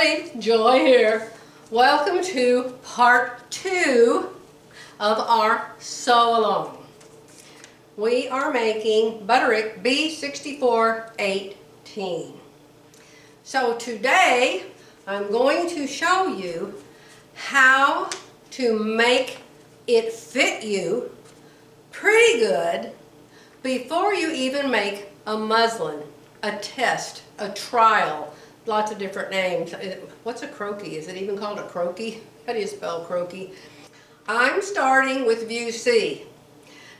everybody, Joy here. Welcome to part 2 of our sew along. We are making Butterick B6418. So today I'm going to show you how to make it fit you pretty good before you even make a muslin, a test, a trial. Lots of different names. What's a croquis? Is it even called a croquis? How do you spell croquis? I'm starting with View C.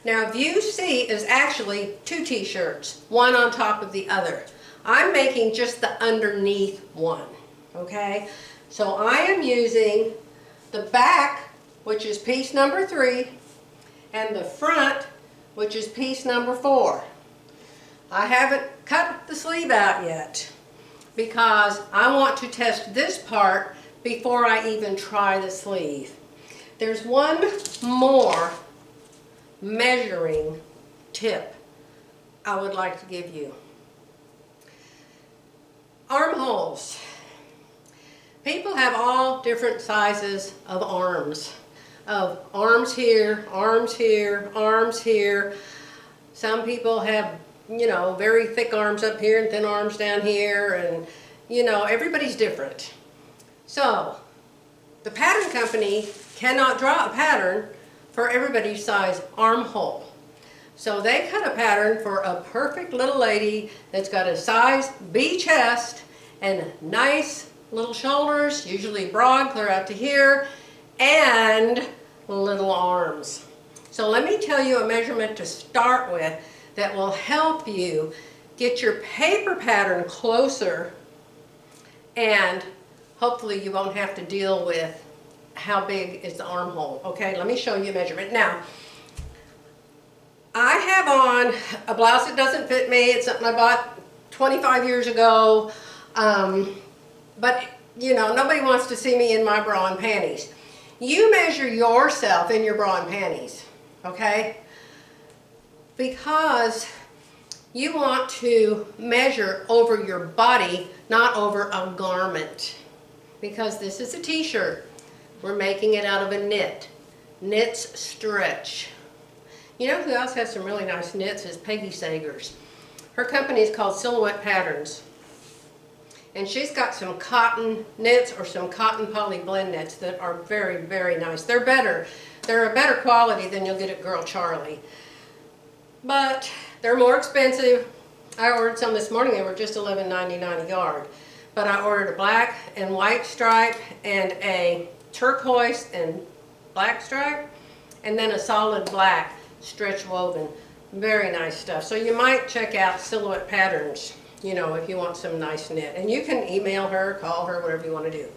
Now View C is actually 2 t-shirts, one on top of the other. I'm making just the underneath one, okay? So I am using the back, which is piece number 3, and the front, which is piece number 4. I haven't cut the sleeve out yet, because I want to test this part before I even try the sleeve. There's one more measuring tip I would like to give you. Armholes. People have all different sizes of arms. Arms here, arms here, arms here. Some people have, you know, very thick arms up here and thin arms down here, and you know, everybody's different. So the pattern company cannot draw a pattern for everybody's size armhole. So they cut a pattern for a perfect little lady that's got a size B chest and nice little shoulders, usually broad, clear out to here, and little arms. So let me tell you a measurement to start with that will help you get your paper pattern closer, and hopefully you won't have to deal with how big is the armhole. Okay, let me show you a measurement. Now, I have on a blouse that doesn't fit me. It's something I bought 25 years ago, but you know, nobody wants to see me in my bra and panties. You measure yourself in your bra and panties, okay? Because you want to measure over your body, not over a garment. Because this is a t-shirt. We're making it out of a knit. Knits stretch. You know who else has some really nice knits is Peggy Sagers. Her company is called Silhouette Patterns. And she's got some cotton knits or some cotton poly blend knits that are very, very nice. They're better. They're a better quality than you'll get at Girl Charlie. But they're more expensive. I ordered some this morning. They were just $11.99 a yard. But I ordered a black and white stripe and a turquoise and black stripe, and then a solid black stretch woven. Very nice stuff. So you might check out Silhouette Patterns, you know, if you want some nice knit. And you can email her, call her, whatever you want to do.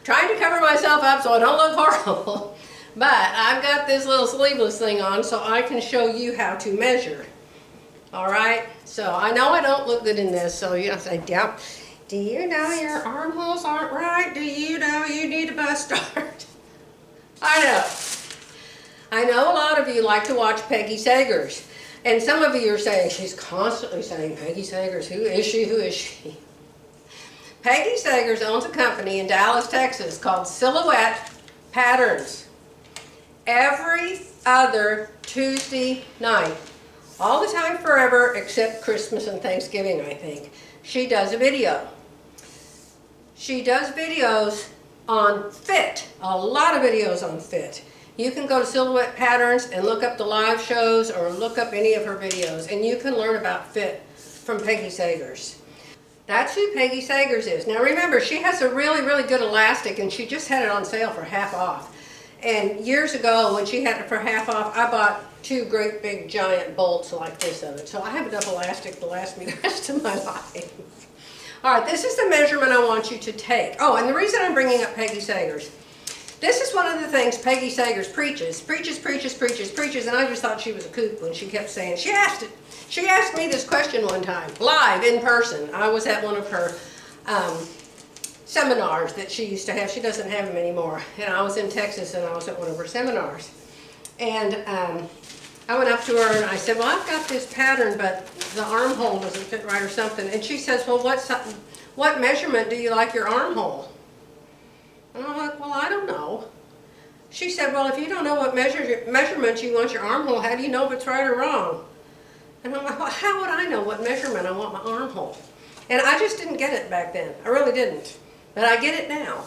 Trying to cover myself up so I don't look horrible, but I've got this little sleeveless thing on so I can show you how to measure. All right, so I know I don't look good in this, so you say, yeah, do you know your armholes aren't right? Do you know you need a bust start? I know a lot of you like to watch Peggy Sagers, and some of you are saying, she's constantly saying, Peggy Sagers, who is she, who is she? Peggy Sagers owns a company in Dallas, Texas called Silhouette Patterns. Every other Tuesday night, all the time forever except Christmas and Thanksgiving, I think, she does a video. She does videos on fit, a lot of videos on fit. You can go to Silhouette Patterns and look up the live shows or look up any of her videos, and you can learn about fit from Peggy Sagers. That's who Peggy Sagers is. Now remember, she has a really, really good elastic, and she just had it on sale for half off. And years ago, when she had it for half off, I bought 2 great big giant bolts like this of it. So I have enough elastic to last me the rest of my life. All right, this is the measurement I want you to take. Oh, and the reason I'm bringing up Peggy Sagers, This is one of the things Peggy Sagers preaches, and I just thought she was a kook when she kept saying, she asked me this question one time, live, in person. I was at one of her seminars that she used to have. She doesn't have them anymore. And I was in Texas and I was at one of her seminars. And I went up to her and I said, well, I've got this pattern, but the armhole doesn't fit right or something. And she says, well, what measurement do you like your armhole? And I'm like, well, I don't know. She said, well, if you don't know what measurement you want your armhole, how do you know if it's right or wrong? And I'm like, well, how would I know what measurement I want my armhole? And I just didn't get it back then. I really didn't. But I get it now.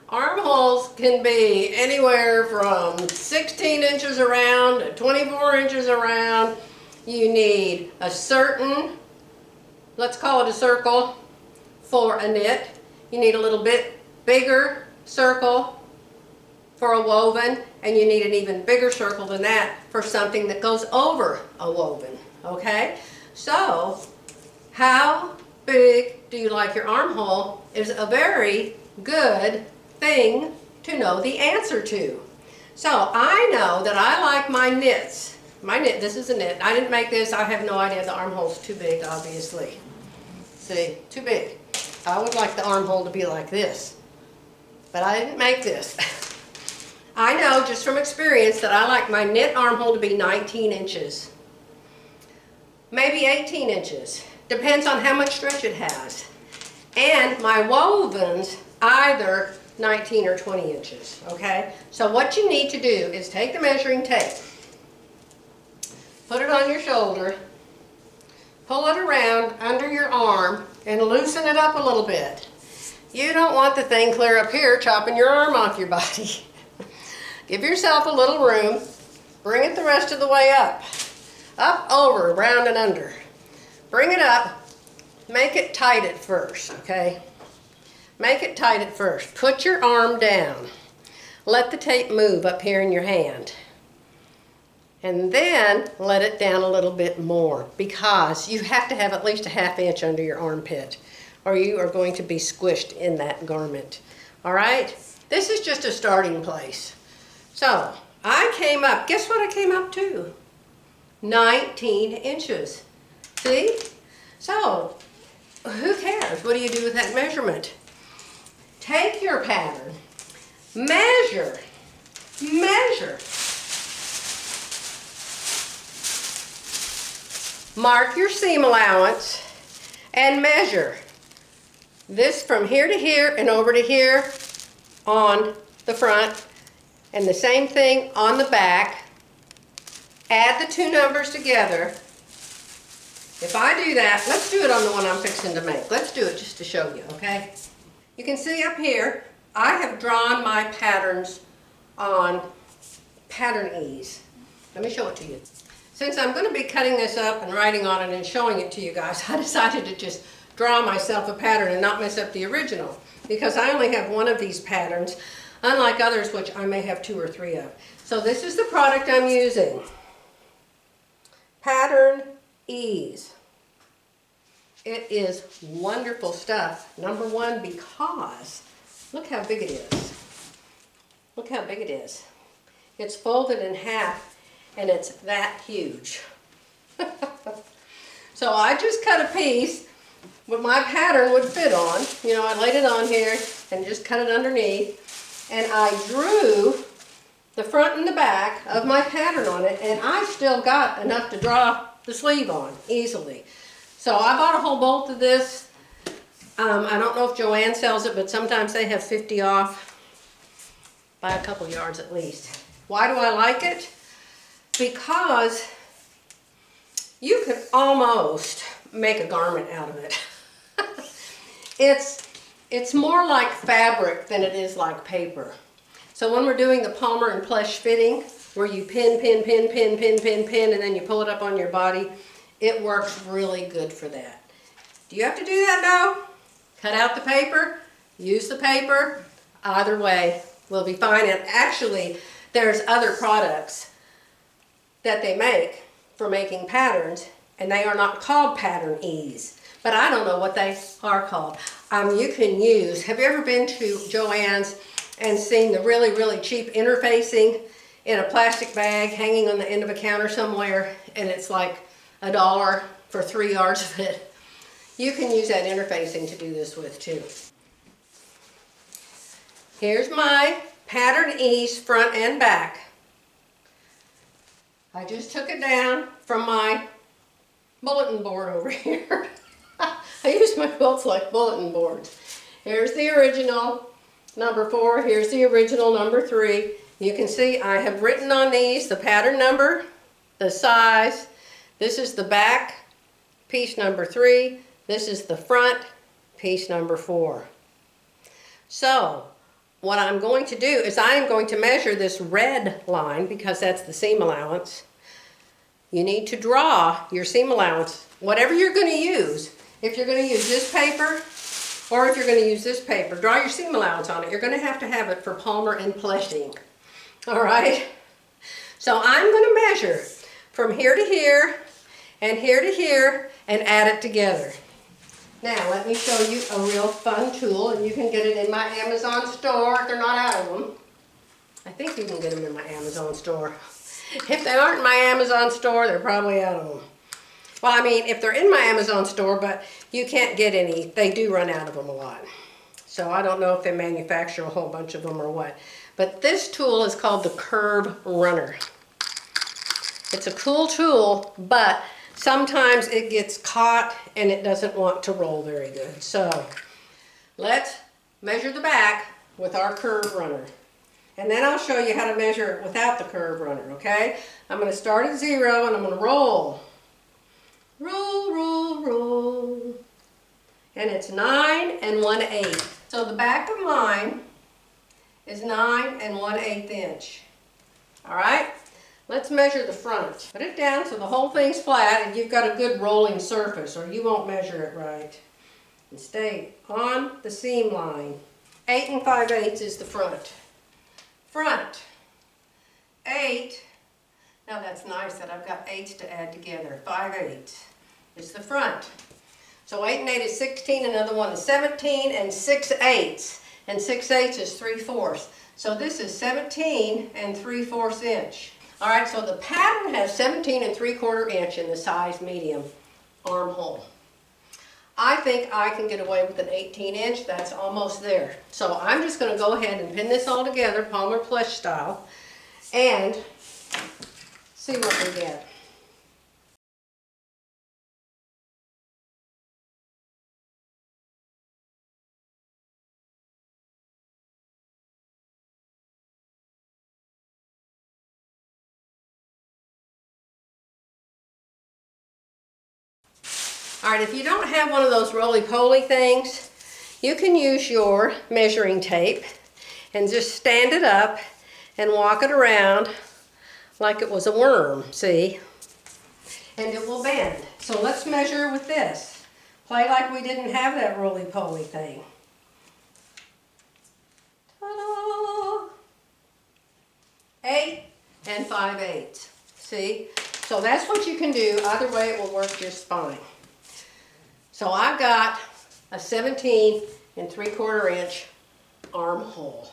Armholes can be anywhere from 16 inches around to 24 inches around. You need a certain, let's call it a circle, for a knit. You need a little bit bigger circle for a woven, and you need an even bigger circle than that for something that goes over a woven, okay? So, how big do you like your armhole is a very good thing to know the answer to. So, I know that I like my knits. My knit, this is a knit. I didn't make this. I have no idea. The armhole's too big, obviously. See, too big. I would like the armhole to be like this, but I didn't make this. I know just from experience that I like my knit armhole to be 19 inches. Maybe 18 inches. Depends on how much stretch it has. And my wovens, either 19 or 20 inches, okay? So what you need to do is take the measuring tape, put it on your shoulder, pull it around under your arm, and loosen it up a little bit. You don't want the thing clear up here chopping your arm off your body. Give yourself a little room. Bring it the rest of the way up. Up, over, round, and under. Bring it up. Make it tight at first, okay? Make it tight at first. Put your arm down. Let the tape move up here in your hand. And then let it down a little bit more, because you have to have at least a ½ inch under your armpit or you are going to be squished in that garment. All right? This is just a starting place. So I came up, guess what I came up to? 19 inches. See? So who cares? What do you do with that measurement? Take your pattern, measure. Mark your seam allowance and measure this from here to here and over to here on the front, and the same thing on the back. Add the two numbers together. If I do that, let's do it on the one I'm fixing to make. Let's do it just to show you, okay? You can see up here, I have drawn my patterns on pattern ease. Let me show it to you. Since I'm going to be cutting this up and writing on it and showing it to you guys, I decided to just draw myself a pattern and not mess up the original, because I only have one of these patterns, unlike others which I may have 2 or 3 of. So this is the product I'm using. Pattern Ease. It is wonderful stuff. Number one, because look how big it is. Look how big it is. It's folded in half and it's that huge. So I just cut a piece what my pattern would fit on. You know, I laid it on here and just cut it underneath, and I drew the front and the back of my pattern on it, and I still got enough to draw the sleeve on easily. So I bought a whole bolt of this. I don't know if Joann sells it, but sometimes they have 50 off by a couple yards at least. Why do I like it? Because you could almost make a garment out of it. It's more like fabric than it is like paper. So when we're doing the Palmer and Plesh fitting, where you pin, and then you pull it up on your body, it works really good for that. Do you have to do that now? Cut out the paper, use the paper, either way will be fine. And actually, there's other products that they make for making patterns, and they are not called Pattern Ease. but I don't know what they are called. You can use, have you ever been to Joann's and seen the really, really cheap interfacing in a plastic bag hanging on the end of a counter somewhere, and it's like $1 for 3 yards of it? You can use that interfacing to do this with too. Here's my pattern ease front and back. I just took it down from my bulletin board over here. I use my quilts like bulletin boards. Here's the original number 4. Here's the original number 3. You can see I have written on these the pattern number, the size. This is the back, piece number 3. This is the front, piece number 4. So what I'm going to do is I am going to measure this red line because that's the seam allowance. You need to draw your seam allowance, whatever you're going to use. If you're going to use this paper or if you're going to use this paper, draw your seam allowance on it. You're going to have it for Palmer and Plesh ink. All right? So I'm going to measure from here to here and here to here and add it together. Now, let me show you a real fun tool, and you can get it in my Amazon store if they're not out of them. I think you can get them in my Amazon store. If they aren't in my Amazon store, they're probably out of them. Well, I mean, if they're in my Amazon store, but you can't get any, they do run out of them a lot. So I don't know if they manufacture a whole bunch of them or what. But this tool is called the Curve Runner. It's a cool tool, but sometimes it gets caught and it doesn't want to roll very good. So let's measure the back with our Curve Runner. And then I'll show you how to measure it without the Curve Runner, okay? I'm going to start at 0 and I'm going to roll. Roll, roll, roll. And it's 9 1/8. So the back of mine is 9 1/8 inch. All right? Let's measure the front. Put it down so the whole thing's flat and you've got a good rolling surface or you won't measure it right. And stay on the seam line. 8 5/8 is the front. Front. 8. Now that's nice that I've got 8s to add together. 5/8 is the front. So 8 and 8 is 16, another one is 17 and 6/8. And 6/8 is 3/4. So this is 17 3/4 inch. All right, so the pattern has 17 3/4 inch in the size medium armhole. I think I can get away with an 18 inch. That's almost there. So I'm just going to go ahead and pin this all together, Palmer Plesh style, and see what we get. All right, if you don't have one of those roly-poly things, you can use your measuring tape and just stand it up and walk it around like it was a worm, see? And it will bend. So let's measure with this. Play like we didn't have that roly-poly thing. Ta-da! 8 5/8. See? So that's what you can do. Either way, it will work just fine. So I've got a 17 3/4 inch armhole.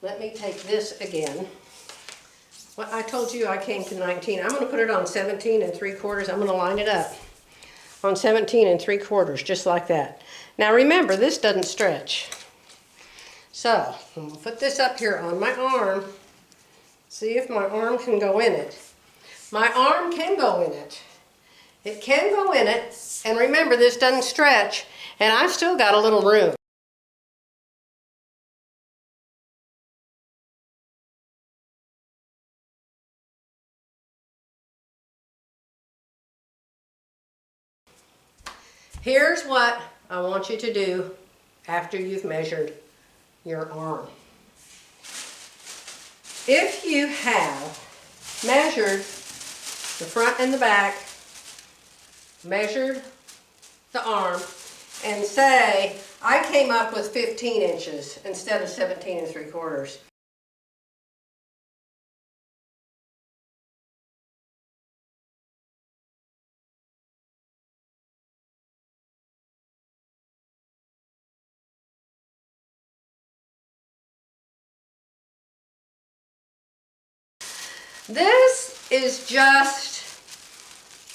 Let me take this again. Well, I told you I came to 19. I'm going to put it on 17 3/4. I'm going to line it up on 17 3/4, just like that. Now remember, this doesn't stretch. So I'm going to put this up here on my arm. See if my arm can go in it. My arm can go in it. It can go in it, and remember, this doesn't stretch, and I've still got a little room. Here's what I want you to do after you've measured your arm. If you have measured the front and the back, measured the arm, and say, I came up with 15 inches instead of 17 3/4. This is just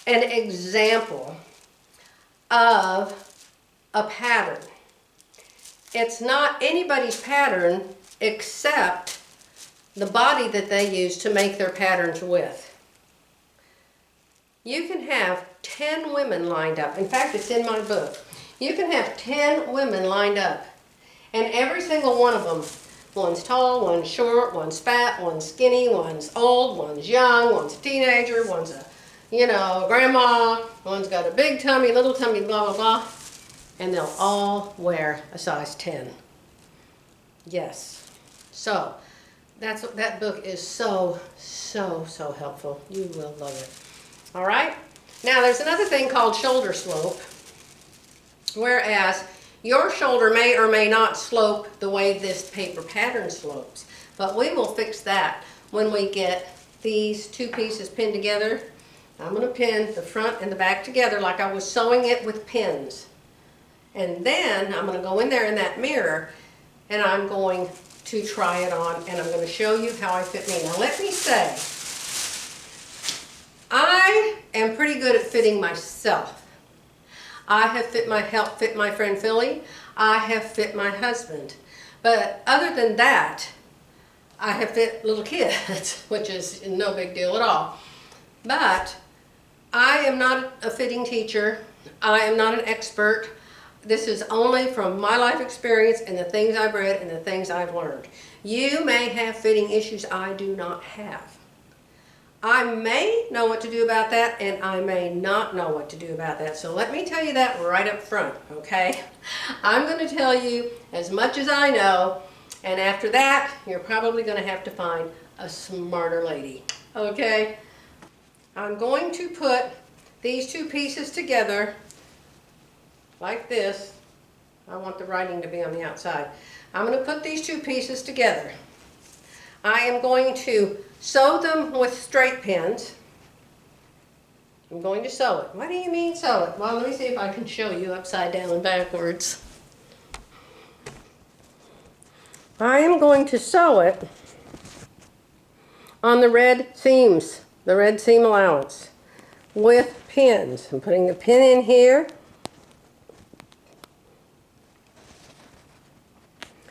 an example of a pattern. It's not anybody's pattern except the body that they use to make their patterns with. You can have 10 women lined up. In fact, it's in my book. You can have 10 women lined up, and every single one of them, one's tall, one's short, one's fat, one's skinny, one's old, one's young, one's a teenager, one's a, grandma, one's got a big tummy, little tummy, blah, blah, blah. And they'll all wear a size 10. Yes. So, that book is so helpful. You will love it. All right? Now, there's another thing called shoulder slope, whereas your shoulder may or may not slope the way this paper pattern slopes, but we will fix that when we get these two pieces pinned together. I'm going to pin the front and the back together like I was sewing it with pins. And then I'm going to go in there in that mirror and I'm going to try it on, and I'm going to show you how I fit me. Now let me say, I am pretty good at fitting myself. I have helped fit my friend Philly. I have fit my husband. But other than that, I have fit little kids, which is no big deal at all. But I am not a fitting teacher. I am not an expert. This is only from my life experience and the things I've read and the things I've learned. You may have fitting issues I do not have. I may know what to do about that, and I may not know what to do about that. So let me tell you that right up front, okay? I'm going to tell you as much as I know, and after that, you're probably going to have to find a smarter lady, okay? I'm going to put these two pieces together like this. I want the writing to be on the outside. I'm going to put these two pieces together. I am going to sew them with straight pins. I'm going to sew it. What do you mean sew it? Well, let me see if I can show you upside down and backwards. I am going to sew it on the red seams, the red seam allowance, with pins. I'm putting a pin in here.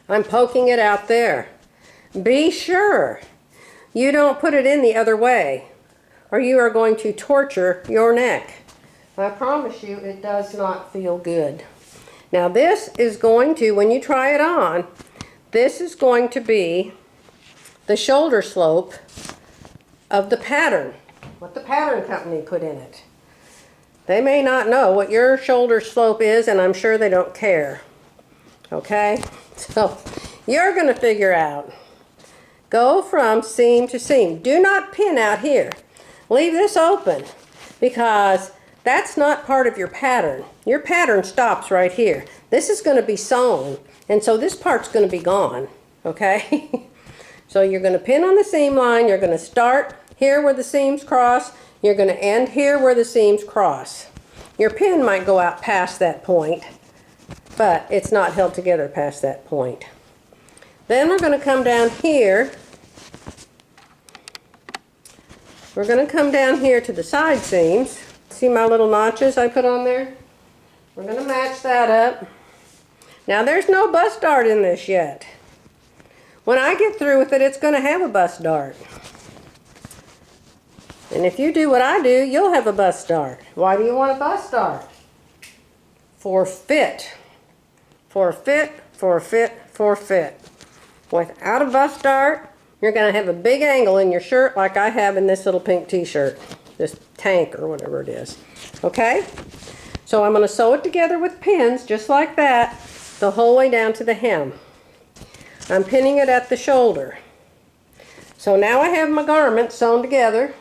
I'm poking it out there. Be sure you don't put it in the other way, or you are going to torture your neck. I promise you it does not feel good. Now this is going to, when you try it on, this is going to be the shoulder slope of the pattern, what the pattern company put in it. They may not know what your shoulder slope is, and I'm sure they don't care. Okay? So you're going to figure out. Go from seam to seam. Do not pin out here. Leave this open because that's not part of your pattern. Your pattern stops right here. This is going to be sewn, and so this part's going to be gone. Okay? So you're going to pin on the seam line. You're going to start here where the seams cross. You're going to end here where the seams cross. Your pin might go out past that point, but it's not held together past that point. Then we're going to come down here. We're going to come down here to the side seams. See my little notches I put on there? We're going to match that up. Now there's no bust dart in this yet. When I get through with it, it's going to have a bust dart. And if you do what I do, you'll have a bust dart. Why do you want a bust dart? For fit. For fit, for fit, for fit. Without a bust dart, you're going to have a big angle in your shirt like I have in this little pink t-shirt. This tank or whatever it is. Okay? So I'm going to sew it together with pins just like that the whole way down to the hem. I'm pinning it at the shoulder. So now I have my garment sewn together.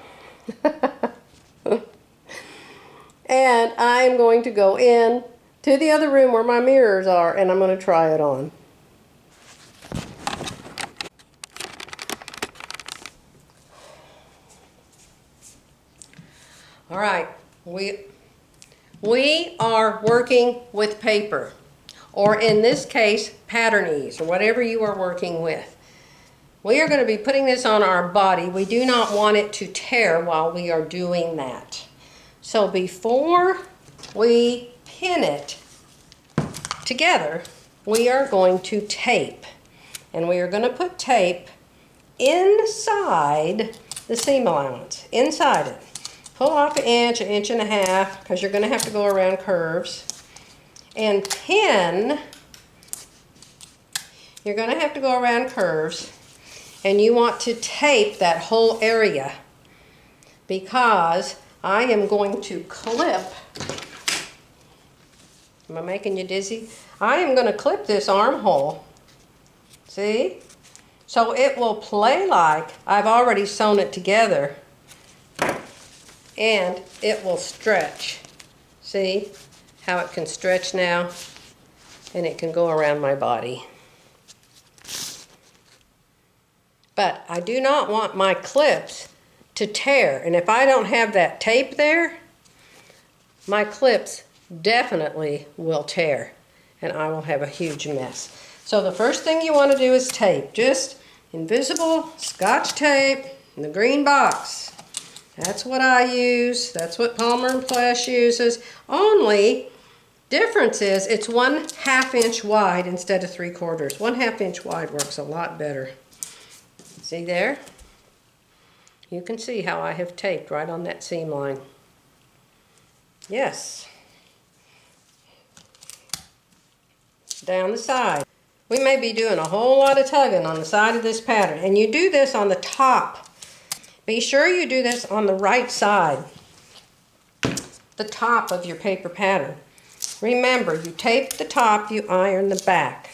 And I'm going to go in to the other room where my mirrors are, and I'm going to try it on. All right, we are working with paper, or in this case, pattern ease, or whatever you are working with. We are going to be putting this on our body. We do not want it to tear while we are doing that. So before we pin it together, we are going to tape. And we are going to put tape inside the seam allowance, inside it. Pull off an inch and a half, because you're going to have to go around curves. And pin, you're going to have to go around curves. And you want to tape that whole area, because I am going to clip. Am I making you dizzy? I am going to clip this armhole. See? So it will play like I've already sewn it together, and it will stretch. See how it can stretch now? And it can go around my body. But I do not want my clips to tear. And if I don't have that tape there, my clips definitely will tear. And I will have a huge mess. So the first thing you want to do is tape. Just invisible Scotch tape in the green box. That's what I use. That's what Palmer & Flash uses. Only difference is it's 1/2 inch wide instead of 3/4. 1/2 inch wide works a lot better. See there? You can see how I have taped right on that seam line. Yes. Down the side. We may be doing a whole lot of tugging on the side of this pattern. And you do this on the top. Be sure you do this on the right side. The top of your paper pattern. Remember, you tape the top, you iron the back.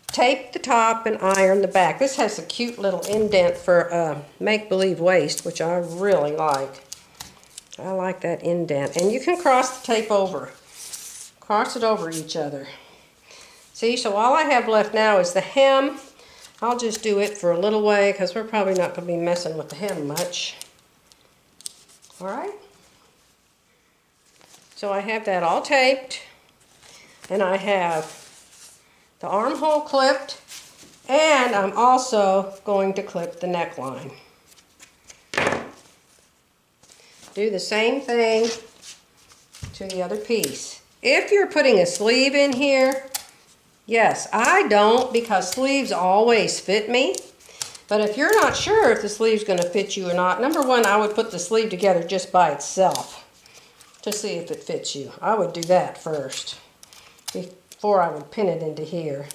Tape the top and iron the back. This has a cute little indent for a make-believe waist, which I really like. I like that indent. And you can cross the tape over. Cross it over each other. See, so all I have left now is the hem. I'll just do it for a little way, because we're probably not going to be messing with the hem much. All right? So I have that all taped. And I have the armhole clipped, and I'm also going to clip the neckline. Do the same thing to the other piece. If you're putting a sleeve in here, yes, I don't, because sleeves always fit me. But if you're not sure if the sleeve's going to fit you or not, number one, I would put the sleeve together just by itself to see if it fits you. I would do that first before I would pin it into here.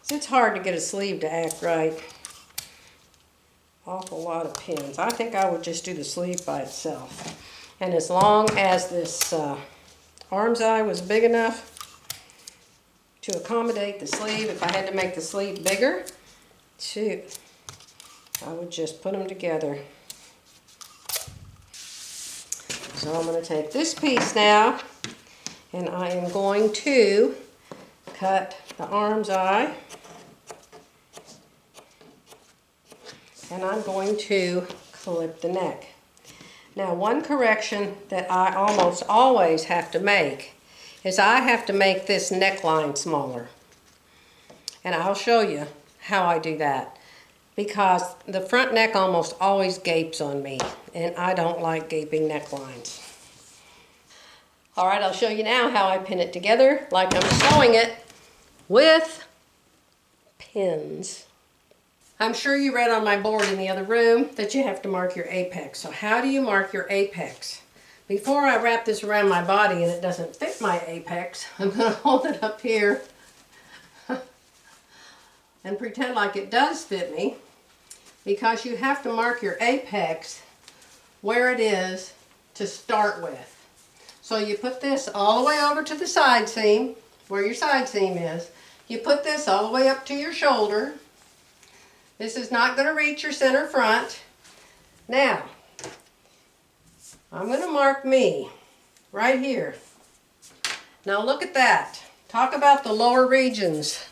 It's hard to get a sleeve to act right. Awful lot of pins. I think I would just do the sleeve by itself. And as long as this arm's eye was big enough to accommodate the sleeve, if I had to make the sleeve bigger, I would just put them together. So I'm going to take this piece now, and I am going to cut the arm's eye, and I'm going to clip the neck. Now, one correction that I almost always have to make is I have to make this neckline smaller. And I'll show you how I do that, because the front neck almost always gapes on me, and I don't like gaping necklines. All right, I'll show you now how I pin it together like I'm sewing it with pins. I'm sure you read on my board in the other room that you have to mark your apex. So how do you mark your apex? Before I wrap this around my body and it doesn't fit my apex, I'm going to hold it up here and pretend like it does fit me, because you have to mark your apex where it is to start with. So you put this all the way over to the side seam, where your side seam is. You put this all the way up to your shoulder. This is not going to reach your center front. Now, I'm going to mark me right here. Now look at that. Talk about the lower regions.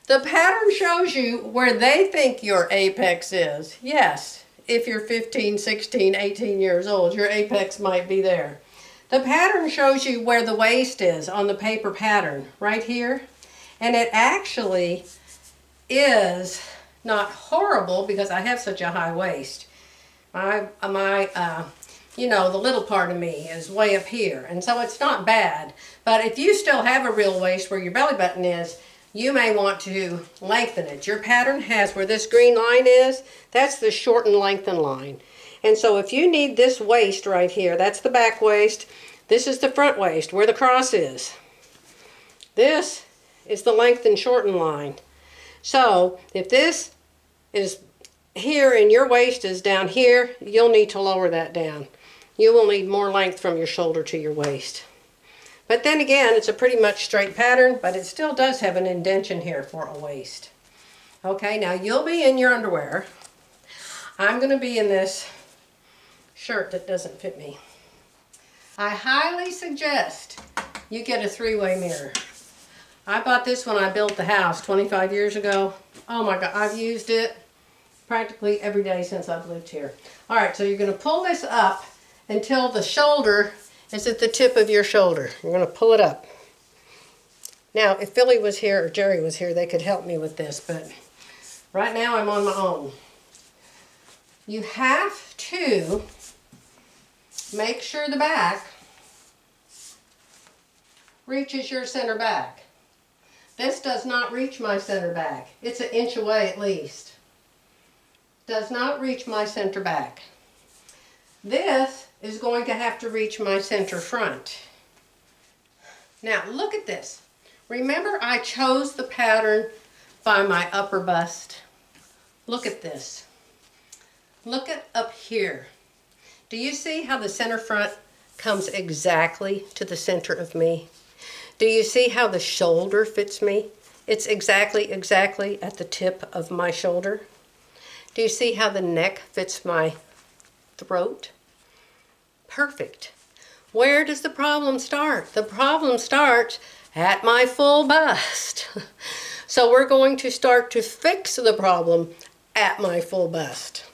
The pattern shows you where they think your apex is. Yes, if you're 15, 16, 18 years old, your apex might be there. The pattern shows you where the waist is on the paper pattern, right here. And it actually is not horrible because I have such a high waist. You know, the little part of me is way up here, and so it's not bad. But if you still have a real waist where your belly button is, you may want to lengthen it. Your pattern has where this green line is, that's the shorten lengthen line. And so if you need this waist right here, that's the back waist, this is the front waist where the cross is. This is the lengthen shorten line. So if this is here and your waist is down here, you'll need to lower that down. You will need more length from your shoulder to your waist. But then again, it's a pretty much straight pattern, but it still does have an indentation here for a waist. Okay, now you'll be in your underwear. I'm going to be in this shirt that doesn't fit me. I highly suggest you get a three-way mirror. I bought this when I built the house 25 years ago. Oh my God, I've used it practically every day since I've lived here. All right, so you're going to pull this up until the shoulder is at the tip of your shoulder. You're going to pull it up. Now, if Philly was here or Jerry was here, they could help me with this, but right now I'm on my own. You have to make sure the back reaches your center back. This does not reach my center back. It's an inch away at least. Does not reach my center back. This is going to have to reach my center front. Now look at this. Remember I chose the pattern by my upper bust. Look at this. Look at up here. Do you see how the center front comes exactly to the center of me? Do you see how the shoulder fits me? It's exactly at the tip of my shoulder. Do you see how the neck fits my throat? Perfect. Where does the problem start? The problem starts at my full bust. So we're going to start to fix the problem at my full bust.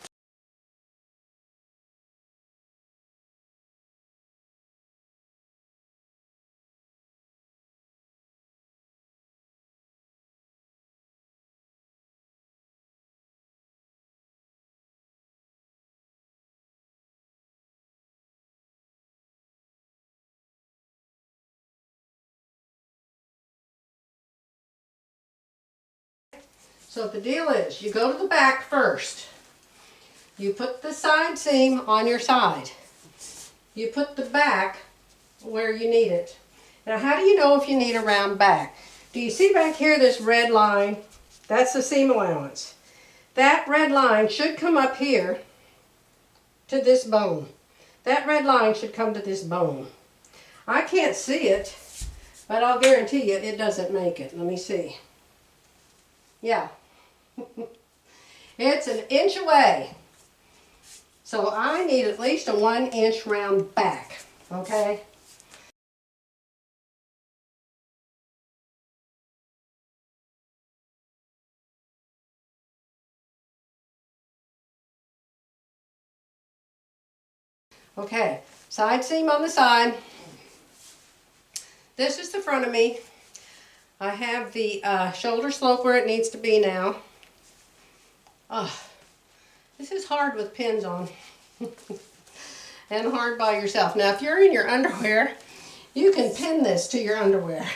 So the deal is, you go to the back first. You put the side seam on your side. You put the back where you need it. Now how do you know if you need a round back? Do you see back here this red line? That's the seam allowance. That red line should come up here to this bone. That red line should come to this bone. I can't see it, but I'll guarantee you it doesn't make it. Let me see. Yeah. It's an inch away. So I need at least a 1 inch round back, okay? Okay, side seam on the side. This is the front of me. I have the shoulder slope where it needs to be now. Oh, this is hard with pins on and hard by yourself. Now if you're in your underwear, you can pin this to your underwear.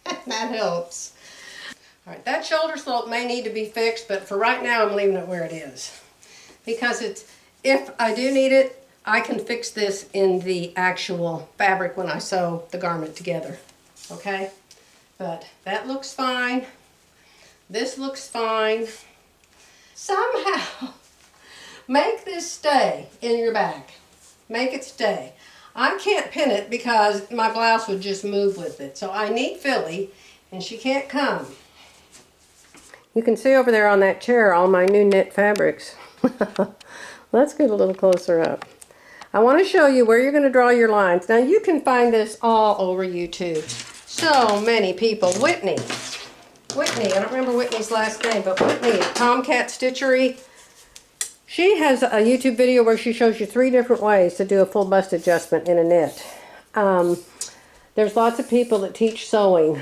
That helps. All right, that shoulder slope may need to be fixed, but for right now I'm leaving it where it is. Because if I do need it, I can fix this in the actual fabric when I sew the garment together. Okay? But that looks fine. This looks fine. Somehow, make this stay in your back. Make it stay. I can't pin it because my blouse would just move with it. So I need Philly, and she can't come. You can see over there on that chair all my new knit fabrics. Let's get a little closer up. I want to show you where you're going to draw your lines. Now you can find this all over YouTube. So many people. Whitney, I don't remember Whitney's last name, but Whitney, Tomcat Stitchery, she has a YouTube video where she shows you 3 different ways to do a full bust adjustment in a knit. There's lots of people that teach sewing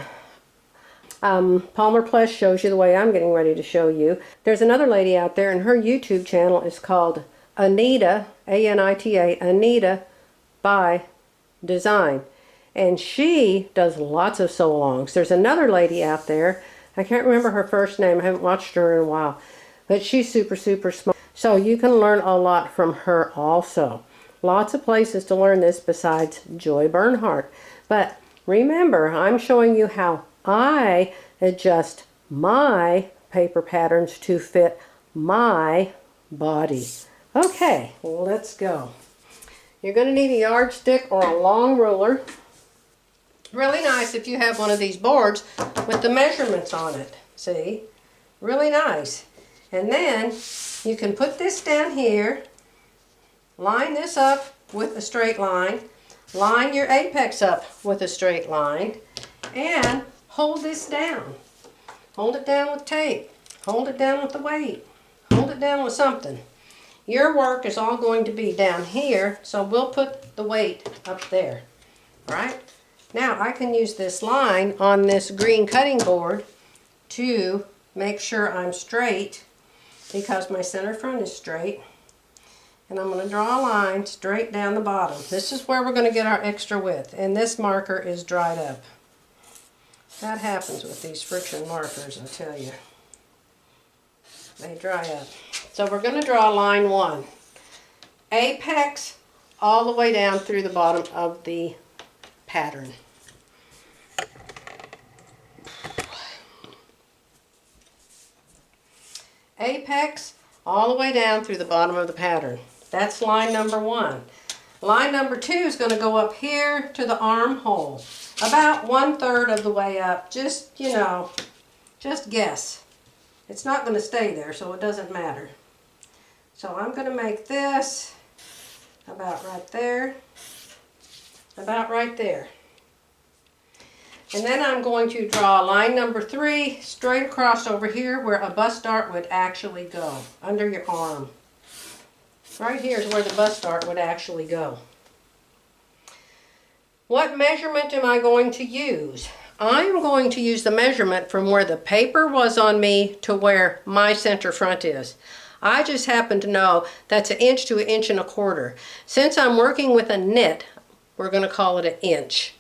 Palmer Plus shows you the way I'm getting ready to show you. There's another lady out there, and her YouTube channel is called Anita, A-N-I-T-A, Anita by Design. And she does lots of sew-alongs. There's another lady out there, I can't remember her first name, I haven't watched her in a while, but she's super, super smart. So you can learn a lot from her also. Lots of places to learn this besides Joy Bernhardt. But remember, I'm showing you how I adjust my paper patterns to fit my body. Okay, let's go. You're going to need a yardstick or a long ruler. Really nice if you have one of these boards with the measurements on it. See? Really nice. And then you can put this down here, line this up with a straight line, line your apex up with a straight line, and hold this down. Hold it down with tape. Hold it down with the weight. Hold it down with something. Your work is all going to be down here, so we'll put the weight up there. All right? Now I can use this line on this green cutting board to make sure I'm straight, because my center front is straight. And I'm going to draw a line straight down the bottom. This is where we're going to get our extra width. And this marker is dried up. That happens with these friction markers, I tell you. They dry up. So we're going to draw line 1. Apex all the way down through the bottom of the pattern. Apex all the way down through the bottom of the pattern. That's line number 1. Line number 2 is going to go up here to the armhole. About 1/3 of the way up. Just, you know, just guess. It's not going to stay there, so it doesn't matter. So I'm going to make this about right there. About right there. And then I'm going to draw line number 3 straight across over here where a bust dart would actually go, under your arm. Right here is where the bust dart would actually go. What measurement am I going to use? I'm going to use the measurement from where the paper was on me to where my center front is. I just happen to know that's 1 inch to 1 1/4 inches. Since I'm working with a knit, we're going to call it 1 inch.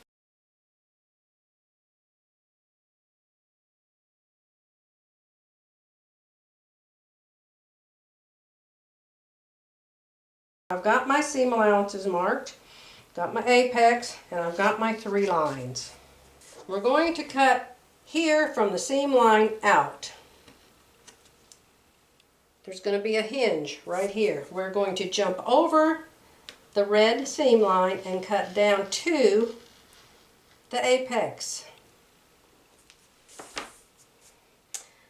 I've got my seam allowances marked, got my apex, and I've got my 3 lines. We're going to cut here from the seam line out. There's going to be a hinge right here. We're going to jump over the red seam line and cut down to the apex.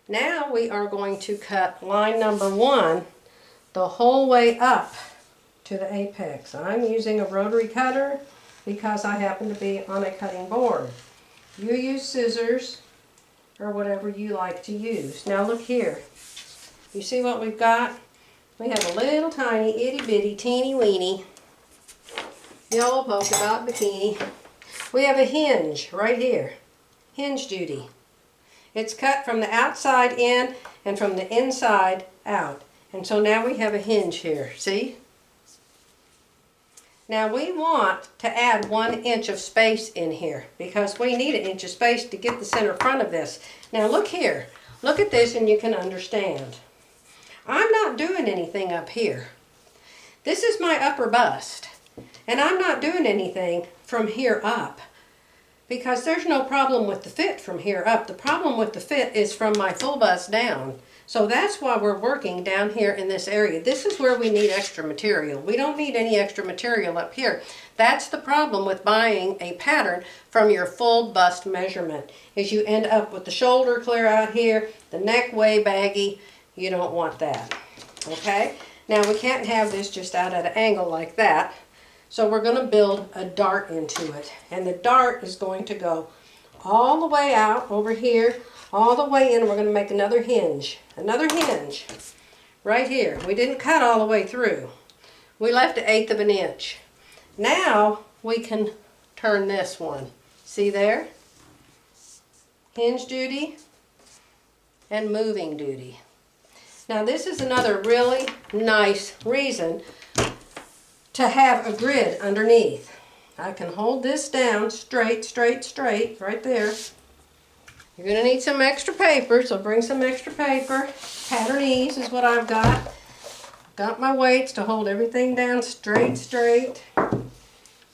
Now we are going to cut line number 1 the whole way up to the apex. I'm using a rotary cutter because I happen to be on a cutting board. You use scissors or whatever you like to use. Now look here. You see what we've got? We have a little tiny itty bitty teeny weeny yellow polka dot bikini. We have a hinge right here. Hinge duty. It's cut from the outside in and from the inside out. And so now we have a hinge here. See? Now we want to add 1 inch of space in here because we need 1 inch of space to get the center front of this. Now look here. Look at this and you can understand. I'm not doing anything up here. This is my upper bust. And I'm not doing anything from here up because there's no problem with the fit from here up. The problem with the fit is from my full bust down. So that's why we're working down here in this area. This is where we need extra material. We don't need any extra material up here. That's the problem with buying a pattern from your full bust measurement, is you end up with the shoulder clear out here, the neck way baggy. You don't want that, okay? Now we can't have this just out at an angle like that. So we're going to build a dart into it. And the dart is going to go all the way out over here, all the way in. We're going to make another hinge right here. We didn't cut all the way through. We left 1/8 of an inch. Now we can turn this one. See there? hinge duty, and moving duty. Now this is another really nice reason to have a grid underneath. I can hold this down straight, straight, straight, right there. You're going to need some extra paper, so bring some extra paper. Pattern ease is what I've got. Got my weights to hold everything down straight, straight.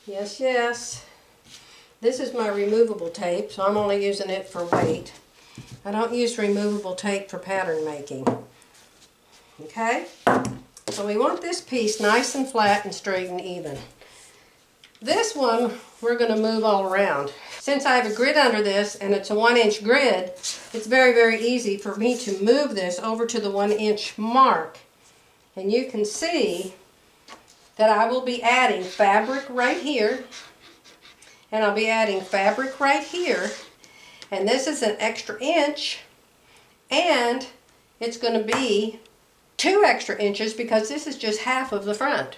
Yes, yes. This is my removable tape, so I'm only using it for weight. I don't use removable tape for pattern making. Okay? So we want this piece nice and flat and straight and even. This one we're going to move all around. Since I have a grid under this and it's a 1-inch grid, it's very, very easy for me to move this over to the 1-inch mark. And you can see that I will be adding fabric right here, and I'll be adding fabric right here, and this is an extra inch, and it's going to be 2 extra inches because this is just half of the front.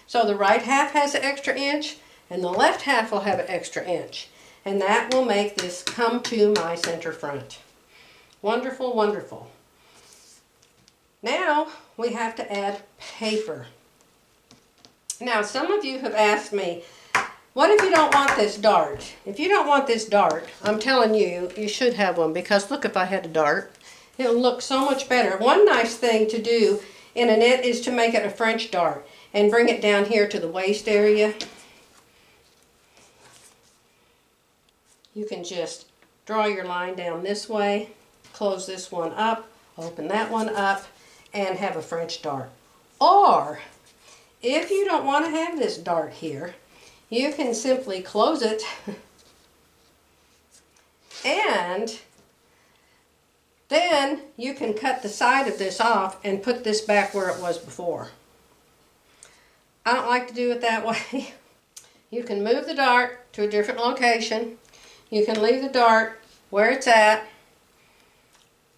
So the right half has an extra inch, and the left half will have an extra inch. And that will make this come to my center front. Wonderful, wonderful. Now we have to add paper. Now some of you have asked me, what if you don't want this dart? If you don't want this dart, I'm telling you, you should have one, because look, if I had a dart, it would look so much better. One nice thing to do in a knit is to make it a French dart and bring it down here to the waist area. You can just draw your line down this way, close this one up, open that one up, and have a French dart. Or, if you don't want to have this dart here, you can simply close it and then you can cut the side of this off and put this back where it was before. I don't like to do it that way. You can move the dart to a different location. You can leave the dart where it's at,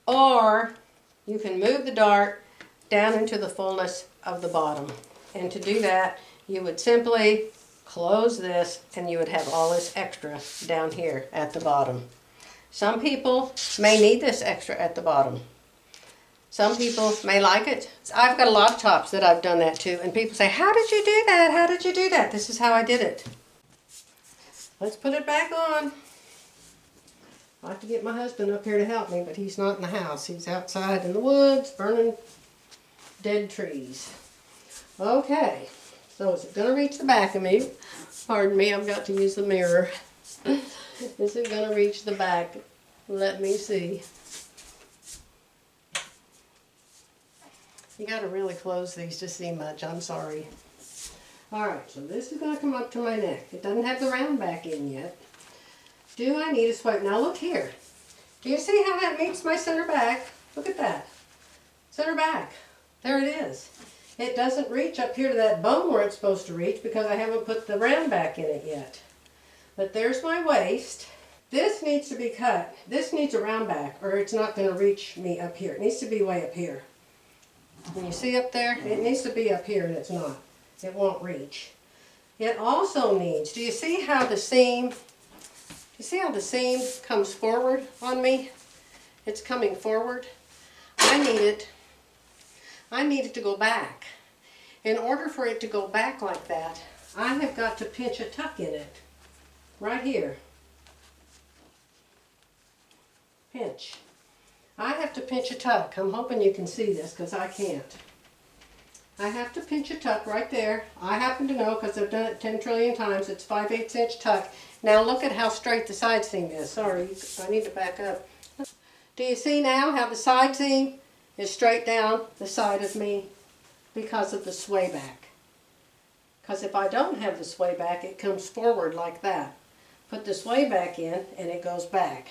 or you can move the dart down into the fullness of the bottom. And to do that, you would simply close this and you would have all this extra down here at the bottom. Some people may need this extra at the bottom. Some people may like it. I've got a lot of tops that I've done that to, and people say, how did you do that? How did you do that? This is how I did it. Let's put it back on. I have to get my husband up here to help me, but he's not in the house. He's outside in the woods burning dead trees. Okay, so is it going to reach the back of me? Pardon me, I've got to use the mirror. Is it going to reach the back? Let me see. You got to really close these to see much. I'm sorry. Alright, so this is going to come up to my neck. It doesn't have the round back in yet. Do I need a swipe? Now look here. Do you see how that meets my center back? Look at that. Center back. There it is. It doesn't reach up here to that bone where it's supposed to reach because I haven't put the round back in it yet. But there's my waist. This needs to be cut. This needs a round back or it's not going to reach me up here. It needs to be way up here. Can you see up there? It needs to be up here and it's not. It won't reach. It also needs, do you see how the seam comes forward on me? It's coming forward. I need it to go back. In order for it to go back like that, I have got to pinch a tuck in it. Right here. Pinch. I have to pinch a tuck. I'm hoping you can see this because I can't. I have to pinch a tuck right there. I happen to know because I've done it 10 trillion times. It's 5/8 inch tuck. Now look at how straight the side seam is. Sorry, I need to back up. Do you see now how the side seam is straight down the side of me because of the sway back? Because if I don't have the sway back, it comes forward like that. Put the sway back in and it goes back.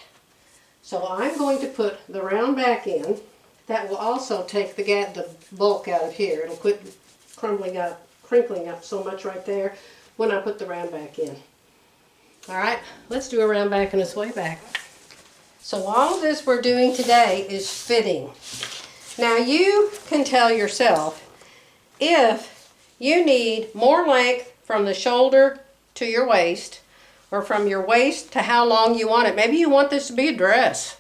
So I'm going to put the round back in. That will also take the bulk out of here. It'll quit crinkling up so much right there when I put the round back in. Alright, let's do a round back and a sway back. So all of this we're doing today is fitting. Now you can tell yourself if you need more length from the shoulder to your waist, or from your waist to how long you want it. Maybe you want this to be a dress.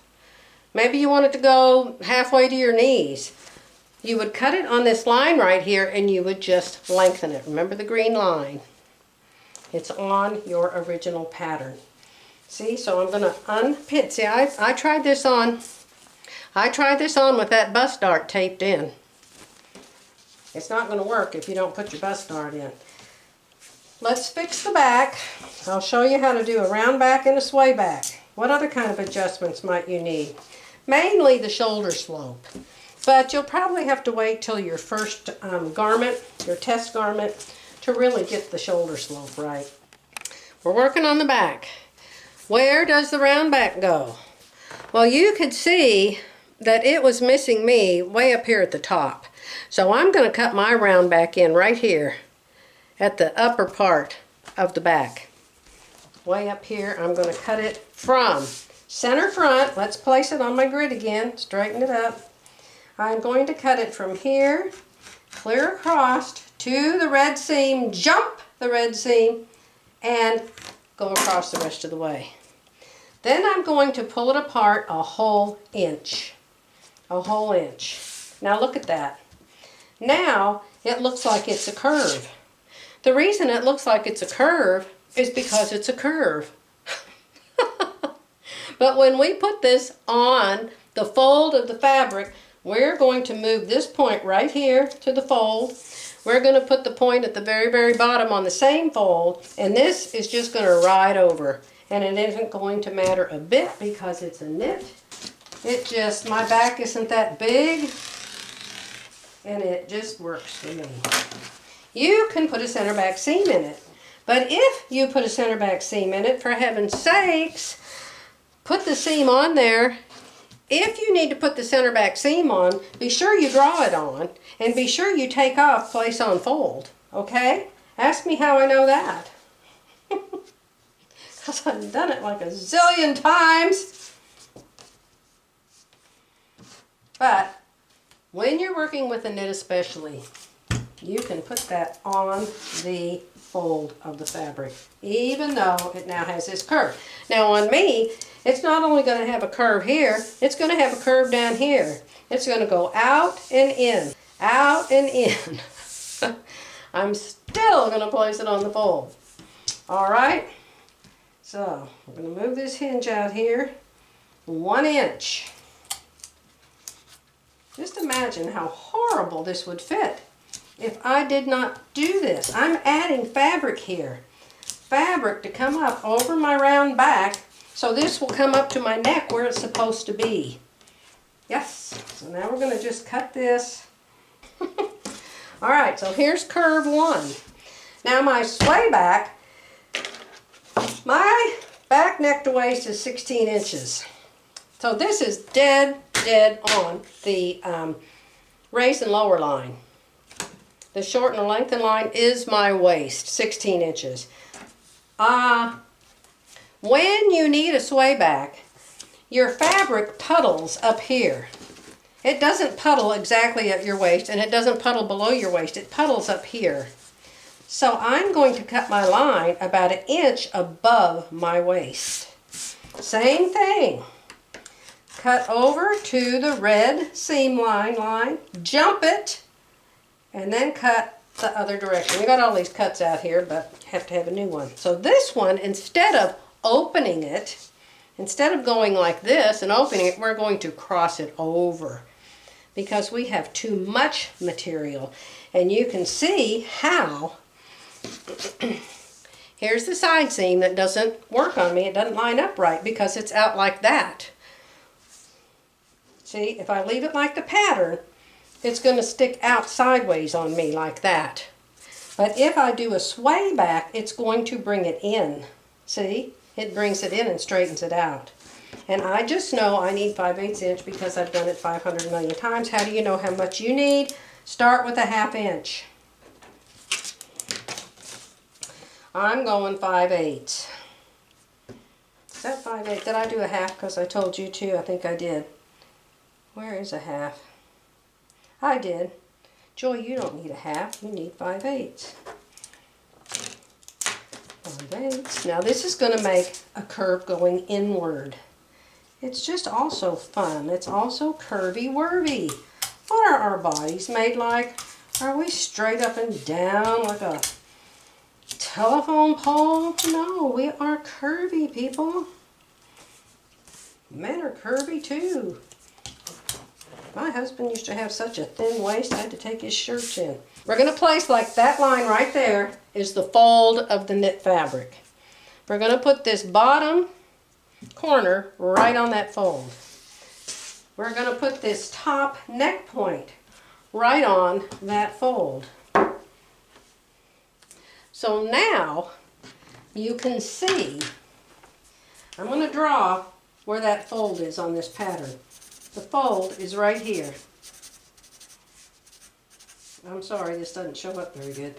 Maybe you want it to go halfway to your knees. You would cut it on this line right here and you would just lengthen it. Remember the green line? It's on your original pattern. See, so I'm going to unpin. See, I tried this on. I tried this on with that bust dart taped in. It's not going to work if you don't put your bust dart in. Let's fix the back. I'll show you how to do a round back and a sway back. What other kind of adjustments might you need? Mainly the shoulder slope. But you'll probably have to wait till your first garment, your test garment, to really get the shoulder slope right. We're working on the back. Where does the round back go? Well, you could see that it was missing me way up here at the top. So I'm going to cut my round back in right here at the upper part of the back. Way up here, I'm going to cut it from center front. Let's place it on my grid again, straighten it up. I'm going to cut it from here, clear across to the red seam, jump the red seam, and go across the rest of the way. Then I'm going to pull it apart a whole inch. A whole inch. Now look at that. Now it looks like it's a curve. The reason it looks like it's a curve is because it's a curve. But when we put this on the fold of the fabric, we're going to move this point right here to the fold. We're going to put the point at the very, very bottom on the same fold, and this is just going to ride over. And it isn't going to matter a bit because it's a knit. It just, my back isn't that big, and it just works for me. You can put a center back seam in it, but if you put a center back seam in it, for heaven's sakes, put the seam on there. If you need to put the center back seam on, be sure you draw it on, and be sure you take off place on fold, okay? Ask me how I know that. Because I've done it like a zillion times. But when you're working with a knit especially, you can put that on the fold of the fabric, even though it now has this curve. Now on me, it's not only going to have a curve here, it's going to have a curve down here. It's going to go out and in, out and in. I'm still going to place it on the fold. All right, so I'm going to move this hinge out here 1 inch. Just imagine how horrible this would fit if I did not do this. I'm adding fabric here. Fabric to come up over my round back, so this will come up to my neck where it's supposed to be. Yes, so now we're going to just cut this. All right, so here's curve 1. Now my sway back, my back neck to waist is 16 inches. So this is dead on the raise and lower line. The shorten or lengthen line is my waist, 16 inches. When you need a sway back, your fabric puddles up here. It doesn't puddle exactly at your waist, and it doesn't puddle below your waist. It puddles up here. So I'm going to cut my line about 1 inch above my waist. Same thing. Cut over to the red seam line, jump it, and then cut the other direction. We got all these cuts out here, but have to have a new one. So this one, instead of opening it, instead of going like this and opening it, we're going to cross it over because we have too much material. And you can see how, here's the side seam that doesn't work on me. It doesn't line up right because it's out like that. See, if I leave it like the pattern, it's going to stick out sideways on me like that. But if I do a sway back, it's going to bring it in. See? It brings it in and straightens it out. And I just know I need 5/8 inch because I've done it 500 million times. How do you know how much you need? Start with a 1/2 inch. I'm going 5/8. Is that 5/8? Did I do a 1/2 because I told you to? I think I did. Where is a 1/2? I did. Joy, you don't need a 1/2. You need 5/8. 5/8. Now this is going to make a curve going inward. It's just also fun. It's also curvy-wurvy. What are our bodies made like? Are we straight up and down like a telephone pole? No, we are curvy, people. Men are curvy too. My husband used to have such a thin waist, I had to take his shirts in. We're going to place like that line right there is the fold of the knit fabric. We're going to put this bottom corner right on that fold. We're going to put this top neck point right on that fold. So now you can see, I'm going to draw where that fold is on this pattern. The fold is right here. I'm sorry, this doesn't show up very good.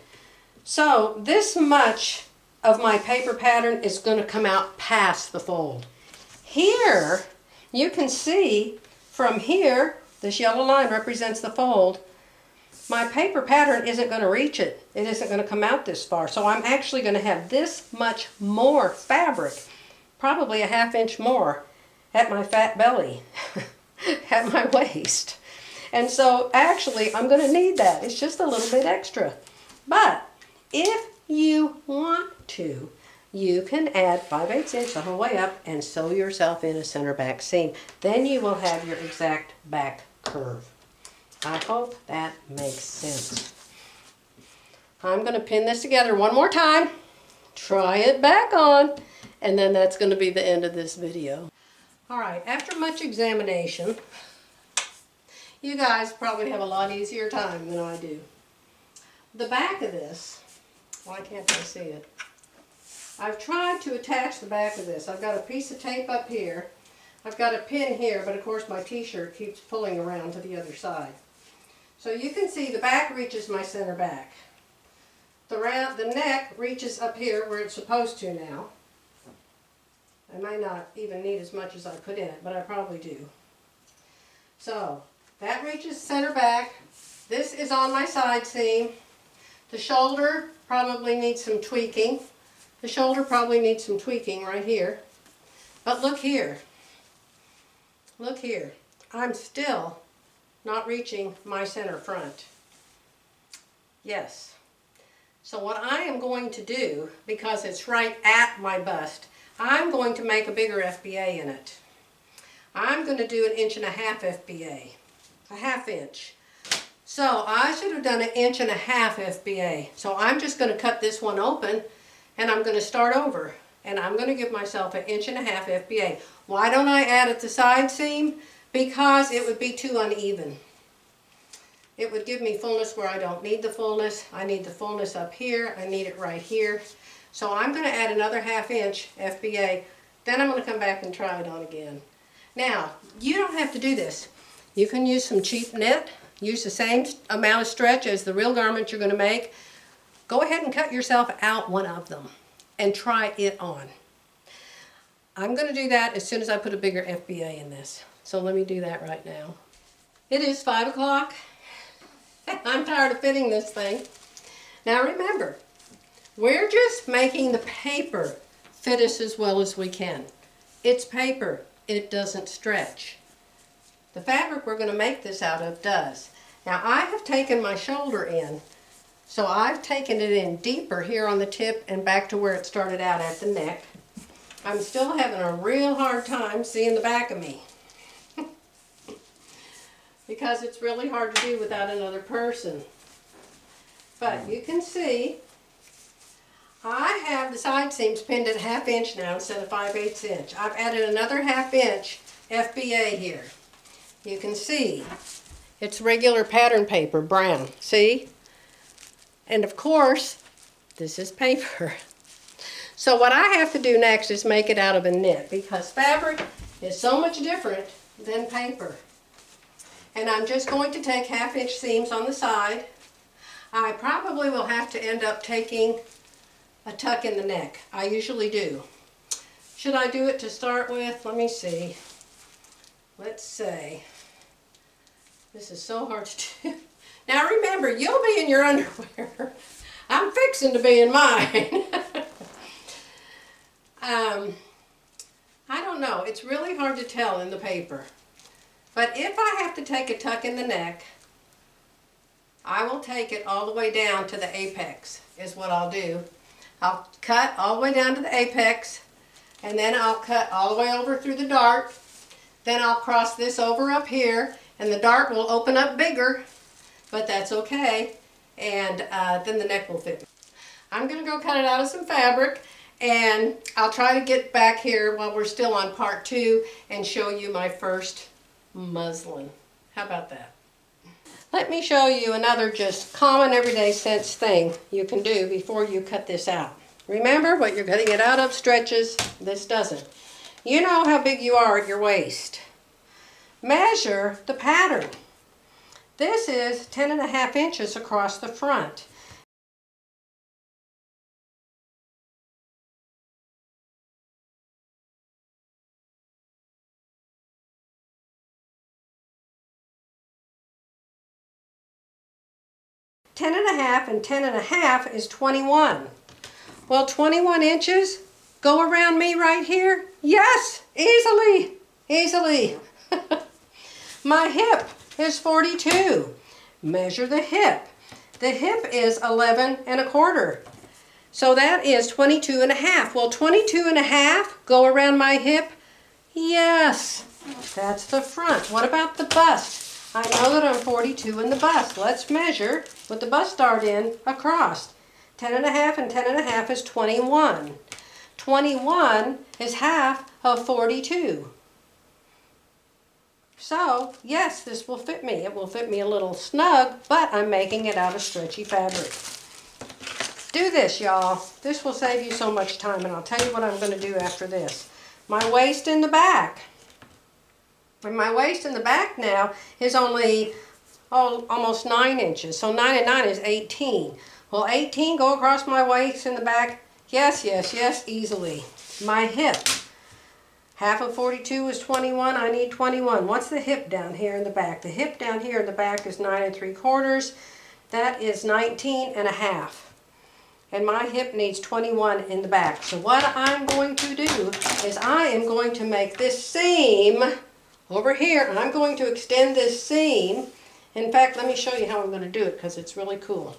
So this much of my paper pattern is going to come out past the fold. Here, you can see from here, this yellow line represents the fold. My paper pattern isn't going to reach it. It isn't going to come out this far. So I'm actually going to have this much more fabric, probably a 1/2 inch more at my fat belly, at my waist. And so actually I'm going to need that. It's just a little bit extra. But if you want to, you can add 5/8 inch the whole way up and sew yourself in a center back seam. Then you will have your exact back curve. I hope that makes sense. I'm going to pin this together one more time, try it back on, and then that's going to be the end of this video. Alright, after much examination, you guys probably have a lot easier time than I do. The back of this, why can't I see it? I've tried to attach the back of this. I've got a piece of tape up here. I've got a pin here, but of course my t-shirt keeps pulling around to the other side. So you can see the back reaches my center back. The neck reaches up here where it's supposed to now. I may not even need as much as I put in it, but I probably do. So that reaches center back. This is on my side seam. The shoulder probably needs some tweaking. The shoulder probably needs some tweaking right here. But look here. Look here. I'm still not reaching my center front. Yes. So what I am going to do, because it's right at my bust, I'm going to make a bigger FBA in it. I'm going to do 1.5 inch FBA. A 1/2 inch. So I should have done 1.5 inch FBA. So I'm just going to cut this one open and I'm going to start over. And I'm going to give myself 1.5 inch FBA. Why don't I add at the side seam? Because it would be too uneven. It would give me fullness where I don't need the fullness. I need the fullness up here. I need it right here. So I'm going to add another 1/2 inch FBA. Then I'm going to come back and try it on again. Now, you don't have to do this. You can use some cheap knit. Use the same amount of stretch as the real garment you're going to make. Go ahead and cut yourself out one of them and try it on. I'm going to do that as soon as I put a bigger FBA in this. So let me do that right now. It is 5 o'clock. I'm tired of fitting this thing. Now remember, we're just making the paper fit us as well as we can. It's paper. It doesn't stretch. The fabric we're going to make this out of does. Now I have taken my shoulder in, so I've taken it in deeper here on the tip and back to where it started out at the neck. I'm still having a real hard time seeing the back of me because it's really hard to do without another person. But you can see I have the side seams pinned at 1/2 inch now instead of 5/8 inch. I've added another 1/2 inch FBA here. You can see it's regular pattern paper, brown. See? And of course, this is paper. So what I have to do next is make it out of a knit because fabric is so much different than paper. And I'm just going to take 1/2 inch seams on the side. I probably will have to end up taking a tuck in the neck. I usually do. Should I do it to start with? Let me see. Let's say. This is so hard to do. Now remember, you'll be in your underwear. I'm fixing to be in mine. I don't know, it's really hard to tell in the paper. But if I have to take a tuck in the neck, I will take it all the way down to the apex, is what I'll do. I'll cut all the way down to the apex, and then I'll cut all the way over through the dart. Then I'll cross this over up here, and the dart will open up bigger, but that's okay. And then the neck will fit. I'm going to go cut it out of some fabric, and I'll try to get back here while we're still on part 2 and show you my first muslin. How about that? Let me show you another just common everyday sense thing you can do before you cut this out. Remember, what you're cutting it out of stretches, this doesn't. You know how big you are at your waist. Measure the pattern. This is 10.5 inches across the front. Ten and a half and 10.5 is 21. Well, 21 inches go around me right here? Yes, easily, easily. My hip is 42. Measure the hip. The hip is 11.25. So that is 22.5. Well, 22.5 go around my hip? Yes, that's the front. What about the bust? I know that I'm 42 in the bust. Let's measure with the bust dart in across. 10.5 and 10.5 is 21. 21 is half of 42. So, yes, this will fit me. It will fit me a little snug, but I'm making it out of stretchy fabric. Do this, y'all. This will save you so much time, and I'll tell you what I'm going to do after this. My waist in the back. And my waist in the back now is only almost 9 inches. So 9 and 9 is 18. Will 18 go across my waist in the back? Yes, yes, yes, easily. My hip. Half of 42 is 21. I need 21. What's the hip down here in the back? The hip down here in the back is 9.75. That is 19.5. And my hip needs 21 in the back. So what I'm going to do is I am going to make this seam over here, and I'm going to extend this seam. In fact, let me show you how I'm going to do it because it's really cool.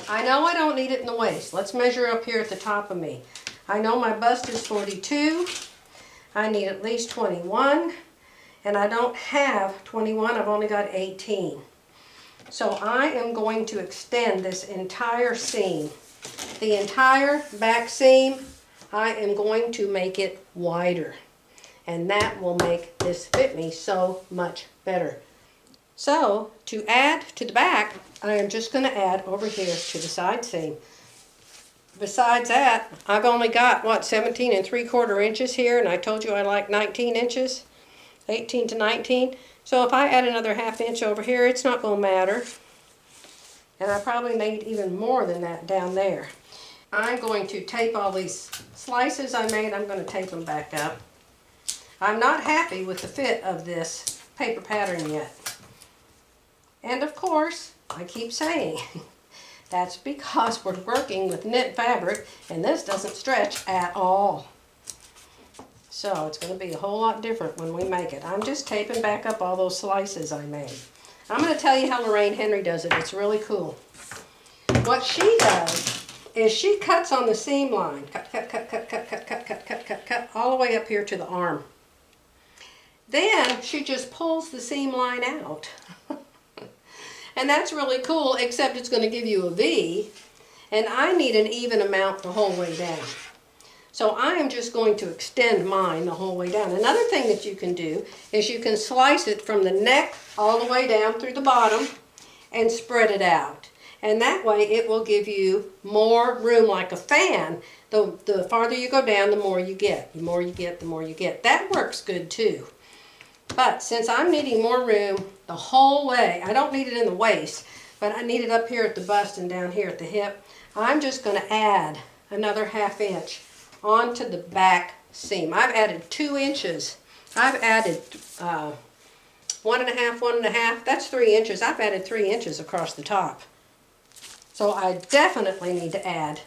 I know I don't need it in the waist. Let's measure up here at the top of me. I know my bust is 42. I need at least 21. And I don't have 21, I've only got 18. So I am going to extend this entire seam. The entire back seam, I am going to make it wider. And that will make this fit me so much better. So, to add to the back, I am just going to add over here to the side seam. Besides that, I've only got, 17.75 inches here, and I told you I like 19 inches, 18 to 19. So if I add another ½ inch over here, it's not going to matter. And I probably need even more than that down there. I'm going to tape all these slices I made, I'm going to tape them back up. I'm not happy with the fit of this paper pattern yet. And of course, I keep saying, that's because we're working with knit fabric and this doesn't stretch at all. So it's going to be a whole lot different when we make it. I'm just taping back up all those slices I made. I'm going to tell you how Lorraine Henry does it. It's really cool. What she does is she cuts on the seam line. Cut, cut, cut, cut, cut, cut, cut, cut, cut, cut, cut, all the way up here to the arm. Then she just pulls the seam line out. And that's really cool, except it's going to give you a V, and I need an even amount the whole way down. So I am just going to extend mine the whole way down. Another thing that you can do is you can slice it from the neck all the way down through the bottom and spread it out. And that way it will give you more room, like a fan. The farther you go down, the more you get. The more you get, the more you get. That works good too. But since I'm needing more room the whole way, I don't need it in the waist, but I need it up here at the bust and down here at the hip, I'm just going to add another ½ inch onto the back seam. I've added 2 inches. I've added 1.5, 1.5, that's 3 inches. I've added 3 inches across the top. So I definitely need to add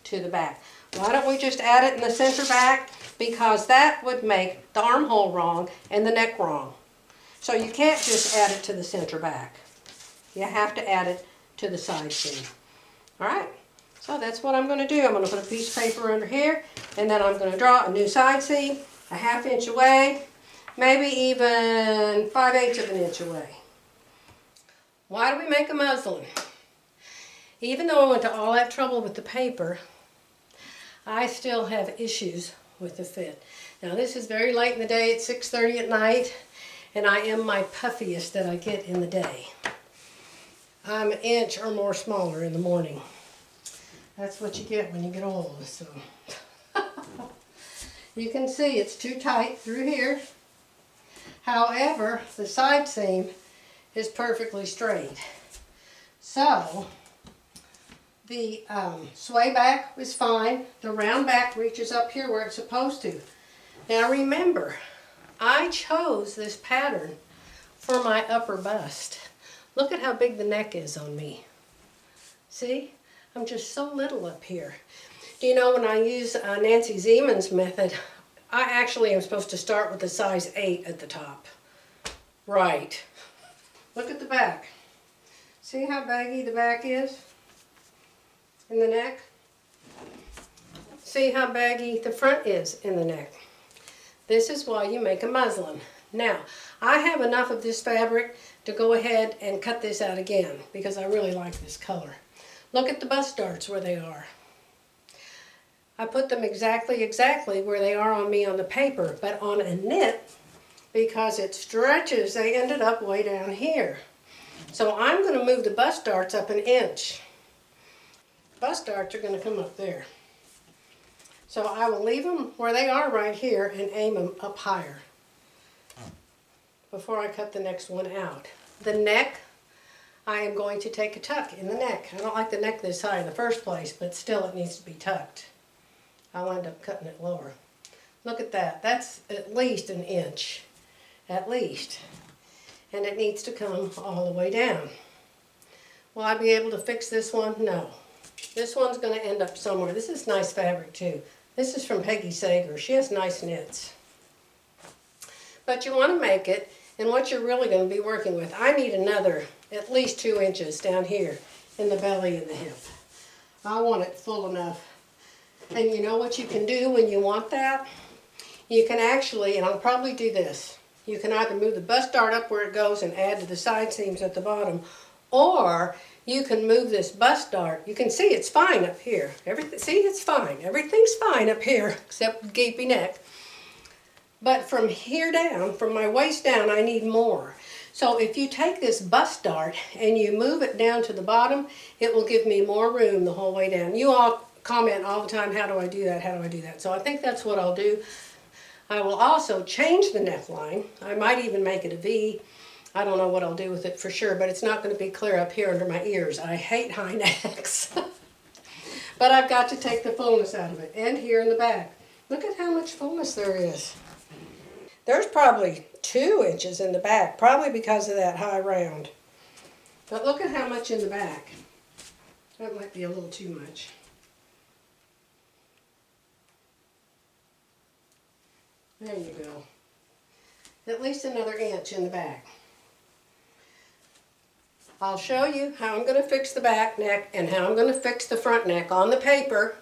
to the back. Why don't we just add it in the center back? Because that would make the armhole wrong and the neck wrong. So you can't just add it to the center back. You have to add it to the side seam. All right, so that's what I'm going to do. I'm going to put a piece of paper under here, and then I'm going to draw a new side seam, a 1/2 inch away, maybe even 5/8 of an inch away. Why do we make a muslin? Even though I went to all that trouble with the paper, I still have issues with the fit. Now this is very late in the day, it's 6:30 at night, and I am my puffiest that I get in the day. I'm an inch or more smaller in the morning. That's what you get when you get old. So you can see it's too tight through here. However, the side seam is perfectly straight. So the sway back is fine. The round back reaches up here where it's supposed to. Now remember, I chose this pattern for my upper bust. Look at how big the neck is on me. See? I'm just so little up here. Do you know when I use Nancy Zeman's method, I actually am supposed to start with a size 8 at the top. Right. Look at the back. See how baggy the back is? In the neck? See how baggy the front is in the neck? This is why you make a muslin. Now, I have enough of this fabric to go ahead and cut this out again because I really like this color. Look at the bust darts where they are. I put them exactly where they are on me on the paper, but on a knit, because it stretches, they ended up way down here. So I'm going to move the bust darts up an inch. Bust darts are going to come up there. So I will leave them where they are right here and aim them up higher before I cut the next one out. The neck, I am going to take a tuck in the neck. I don't like the neck this high in the first place, but still it needs to be tucked. I'll end up cutting it lower. Look at that. That's at least an inch. At least. And it needs to come all the way down. Will I be able to fix this one? No. This one's going to end up somewhere. This is nice fabric too. This is from Peggy Sager. She has nice knits. But you want to make it, and what you're really going to be working with, I need another at least 2 inches down here in the belly and the hip. I want it full enough. And you know what you can do when you want that? You can actually, and I'll probably do this, you can either move the bust dart up where it goes and add to the side seams at the bottom, or you can move this bust dart. You can see it's fine up here. Everything, see, it's fine. Everything's fine up here except the gapy neck. But from here down, from my waist down, I need more. So if you take this bust dart and you move it down to the bottom, it will give me more room the whole way down. You all comment all the time, how do I do that, how do I do that? So I think that's what I'll do. I will also change the neckline. I might even make it a V. I don't know what I'll do with it for sure, but it's not going to be clear up here under my ears. I hate high necks. But I've got to take the fullness out of it. And here in the back. Look at how much fullness there is. There's probably 2 inches in the back, probably because of that high round. But look at how much in the back. That might be a little too much. There you go. At least another inch in the back. I'll show you how I'm going to fix the back neck and how I'm going to fix the front neck on the paper,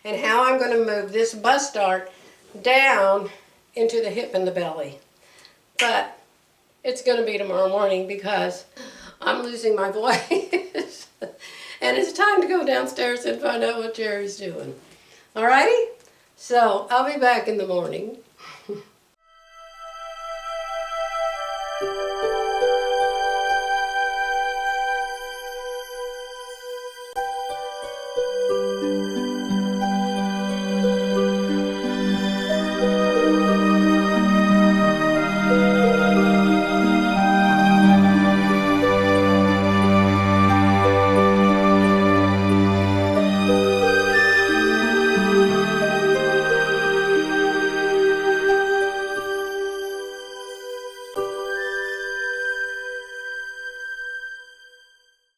and how I'm going to move this bust dart down into the hip and the belly. But it's going to be tomorrow morning because I'm losing my voice. And it's time to go downstairs and find out what Jerry's doing. Alrighty? So I'll be back in the morning.